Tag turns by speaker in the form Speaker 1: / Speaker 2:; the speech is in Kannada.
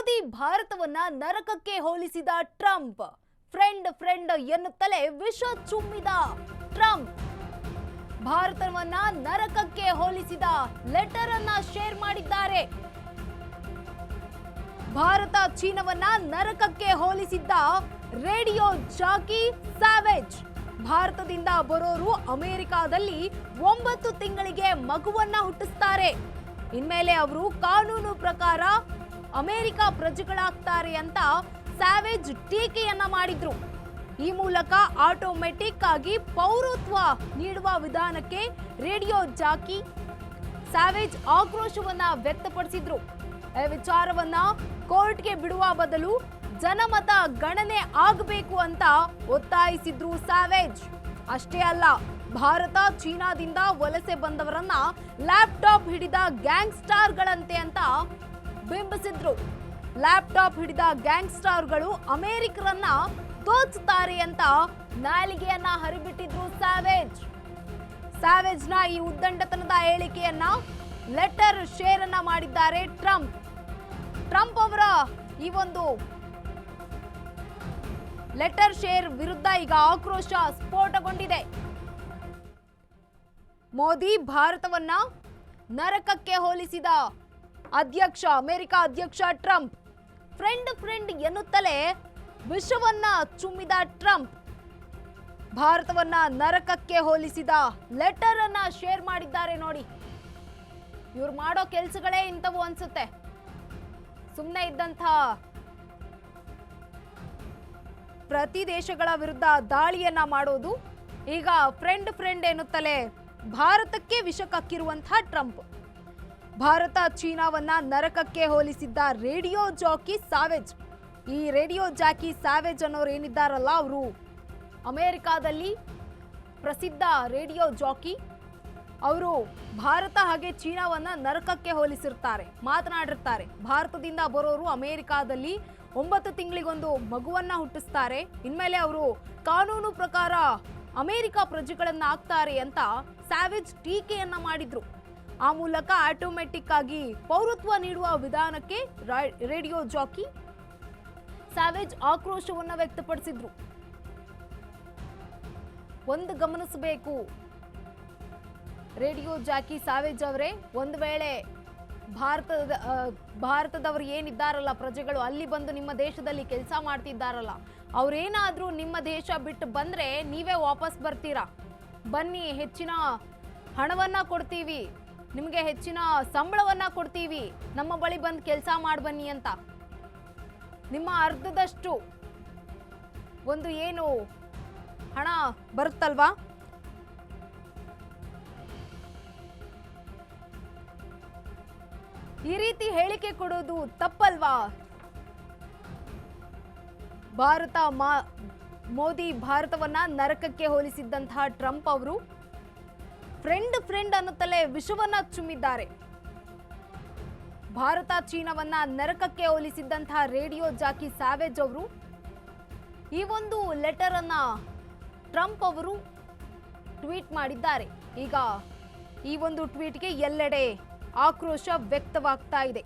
Speaker 1: ಮೋದಿ ಭಾರತವನ್ನ ನರಕಕ್ಕೆ ಹೋಲಿಸಿದ ಟ್ರಂಪ್ ಫ್ರೆಂಡ್ ಎನ್ನುತ್ತಲೇ ವಿಷ ಚುಮ್ಮಿದ ಟ್ರಂಪ್ ಭಾರತವನ್ನ ನರಕಕ್ಕೆ ಹೋಲಿಸಿದ ಲೆಟರ್ ಅನ್ನ ಶೇರ್ ಮಾಡಿದ್ದಾರೆ. ಭಾರತ ಚೀನಾವನ್ನ ನರಕಕ್ಕೆ ಹೋಲಿಸಿದ್ದ ರೇಡಿಯೋ ಜಾಕಿ ಸ್ಯಾವೇಜ್ ಭಾರತದಿಂದ ಬರೋರು ಅಮೆರಿಕಾದಲ್ಲಿ 9 ತಿಂಗಳಿಗೆ ಮಗುವನ್ನ ಹುಟ್ಟಿಸ್ತಾರೆ. ಇನ್ಮೇಲೆ ಅವರು ಕಾನೂನು ಪ್ರಕಾರ ಅಮೆರಿಕ ಪ್ರಜೆಗಳಾಗ್ತಾರೆ ಅಂತ ಸ್ಯಾವೇಜ್ ಟೀಕೆಯನ್ನ ಮಾಡಿದ್ರು. ಈ ಮೂಲಕ ಆಟೋಮೆಟಿಕ್ ಆಗಿ ಪೌರತ್ವ ನೀಡುವ ವಿಧಾನಕ್ಕೆ ರೇಡಿಯೋ ಜಾಕಿ ಸ್ಯಾವೇಜ್ ಆಕ್ರೋಶವನ್ನ ವ್ಯಕ್ತಪಡಿಸಿದ್ರು. ಈ ವಿಚಾರವನ್ನ ಕೋರ್ಟ್ಗೆ ಬಿಡುವ ಬದಲು ಜನಮತ ಗಣನೆ ಆಗಬೇಕು ಅಂತ ಒತ್ತಾಯಿಸಿದ್ರು ಸ್ಯಾವೇಜ್. ಅಷ್ಟೇ ಅಲ್ಲ, ಭಾರತ ಚೀನಾದಿಂದ ವಲಸೆ ಬಂದವರನ್ನ ಲ್ಯಾಪ್ಟಾಪ್ ಹಿಡಿದ ಗ್ಯಾಂಗ್ಸ್ಟಾರ್ಗಳಂತೆ ಅಂತ ಬಿಂಬಿಸಿದ್ರು. ಲ್ಯಾಪ್ಟಾಪ್ ಹಿಡಿದ ಗ್ಯಾಂಗ್ಸ್ಟಾರ್ಗಳು ಅಮೆರಿಕರನ್ನ ದೋಚುತ್ತಾರೆ ಅಂತ ನಾಲಿಗೆಯನ್ನ ಹರಿಬಿಟ್ಟಿದ್ರು ಸ್ಯಾವೇಜ್ನ ಈ ಉದ್ದಂಡತನದ ಹೇಳಿಕೆಯನ್ನ ಲೆಟರ್ ಶೇರ್ ಅನ್ನ ಮಾಡಿದ್ದಾರೆ ಟ್ರಂಪ್ ಅವರ ಈ ಒಂದು ಲೆಟರ್ ಶೇರ್ ವಿರುದ್ಧ ಈಗ ಆಕ್ರೋಶ ಸ್ಫೋಟಗೊಂಡಿದೆ. ಮೋದಿ ಭಾರತವನ್ನ ನರಕಕ್ಕೆ ಹೋಲಿಸಿದ ಅಮೆರಿಕ ಅಧ್ಯಕ್ಷ ಟ್ರಂಪ್ ಫ್ರೆಂಡ್ ಎನ್ನುತ್ತಲೇ ವಿಷವನ್ನ ಚುಮ್ಮಿದ ಟ್ರಂಪ್ ಭಾರತವನ್ನ ನರಕಕ್ಕೆ ಹೋಲಿಸಿದ ಲೆಟರ್ ಅನ್ನ ಶೇರ್ ಮಾಡಿದ್ದಾರೆ. ನೋಡಿ, ಇವ್ರು ಮಾಡೋ ಕೆಲಸಗಳೇ ಇಂಥವು ಅನ್ಸುತ್ತೆ. ಸುಮ್ಮನೆ ಇದ್ದಂಥ ಪ್ರತಿ ದೇಶಗಳ ವಿರುದ್ಧ ದಾಳಿಯನ್ನ ಮಾಡೋದು, ಈಗ ಫ್ರೆಂಡ್ ಎನ್ನುತ್ತಲೇ ಭಾರತಕ್ಕೆ ವಿಷ ಕಕ್ಕಿರುವಂತಹ ಟ್ರಂಪ್ ಭಾರತ ಚೀನಾವನ್ನ ನರಕಕ್ಕೆ ಹೋಲಿಸಿದ್ದ ರೇಡಿಯೋ ಜಾಕಿ ಸ್ಯಾವೇಜ್. ಈ ರೇಡಿಯೋ ಜಾಕಿ ಸ್ಯಾವೇಜ್ ಅನ್ನೋರು ಏನಿದ್ದಾರಲ್ಲ, ಅವರು ಅಮೆರಿಕಾದಲ್ಲಿ ಪ್ರಸಿದ್ಧ ರೇಡಿಯೋ ಜಾಕಿ. ಅವರು ಭಾರತ ಹಾಗೆ ಚೀನಾವನ್ನ ನರಕಕ್ಕೆ ಹೋಲಿಸಿರ್ತಾರೆ, ಮಾತನಾಡಿರ್ತಾರೆ. ಭಾರತದಿಂದ ಬರೋರು ಅಮೆರಿಕಾದಲ್ಲಿ 9 ತಿಂಗಳಿಗೊಂದು ಮಗುವನ್ನ ಹುಟ್ಟಿಸ್ತಾರೆ. ಇನ್ಮೇಲೆ ಅವರು ಕಾನೂನು ಪ್ರಕಾರ ಅಮೆರಿಕ ಪ್ರಜೆಗಳನ್ನ ಆಗ್ತಾರೆ ಅಂತ ಸ್ಯಾವೇಜ್ ಟೀಕೆಯನ್ನ ಮಾಡಿದ್ರು. ಆ ಮೂಲಕ ಆಟೋಮೆಟಿಕ್ ಆಗಿ ಪೌರತ್ವ ನೀಡುವ ವಿಧಾನಕ್ಕೆ ರೇಡಿಯೋ ಜಾಕಿ ಸ್ಯಾವೇಜ್ ಆಕ್ರೋಶವನ್ನ ವ್ಯಕ್ತಪಡಿಸಿದ್ರು. ಒಂದು ಗಮನಿಸಬೇಕು, ರೇಡಿಯೋ ಜಾಕಿ ಸ್ಯಾವೇಜ್ ಅವರೇ, ಒಂದು ವೇಳೆ ಭಾರತದವರು ಏನಿದ್ದಾರಲ್ಲ ಪ್ರಜೆಗಳು, ಅಲ್ಲಿ ಬಂದು ನಿಮ್ಮ ದೇಶದಲ್ಲಿ ಕೆಲಸ ಮಾಡ್ತಿದ್ದಾರಲ್ಲ, ಅವ್ರೇನಾದ್ರೂ ನಿಮ್ಮ ದೇಶ ಬಿಟ್ಟು ಬಂದ್ರೆ ನೀವೇ ವಾಪಸ್ ಬರ್ತೀರಾ? ಬನ್ನಿ, ಹೆಚ್ಚಿನ ಹಣವನ್ನ ಕೊಡ್ತೀವಿ, ನಿಮಗೆ ಹೆಚ್ಚಿನ ಸಂಬಳವನ್ನ ಕೊಡ್ತೀವಿ, ನಮ್ಮ ಬಳಿ ಬಂದು ಕೆಲಸ ಮಾಡಿ ಬನ್ನಿ ಅಂತ. ನಿಮ್ಮ ಅರ್ಧದಷ್ಟು ಒಂದು ಏನು ಹಣ ಬರುತ್ತಲ್ವಾ, ಈ ರೀತಿ ಹೇಳಿಕೆ ಕೊಡೋದು ತಪ್ಪಲ್ವಾ? ಮೋದಿ ಭಾರತವನ್ನ ನರಕಕ್ಕೆ ಹೋಲಿಸಿದ್ದಂತಹ ಟ್ರಂಪ್ ಅವರು ಫ್ರೆಂಡ್ ಅನ್ನುತ್ತಲೇ ವಿಷವನ್ನ ಚುಮ್ಮಿದ್ದಾರೆ. ಭಾರತ ಚೀನಾವನ್ನ ನರಕಕ್ಕೆ ಹೋಲಿಸಿದ್ದಂತಹ ರೇಡಿಯೋ ಜಾಕಿ ಸ್ಯಾವೇಜ್ ಅವರು ಈ ಒಂದು ಲೆಟರ್ ಅನ್ನ ಟ್ರಂಪ್ ಅವರು ಟ್ವೀಟ್ ಮಾಡಿದ್ದಾರೆ. ಈಗ ಈ ಒಂದು ಟ್ವೀಟ್ಗೆ ಎಲ್ಲೆಡೆ ಆಕ್ರೋಶ ವ್ಯಕ್ತವಾಗ್ತಾ ಇದೆ.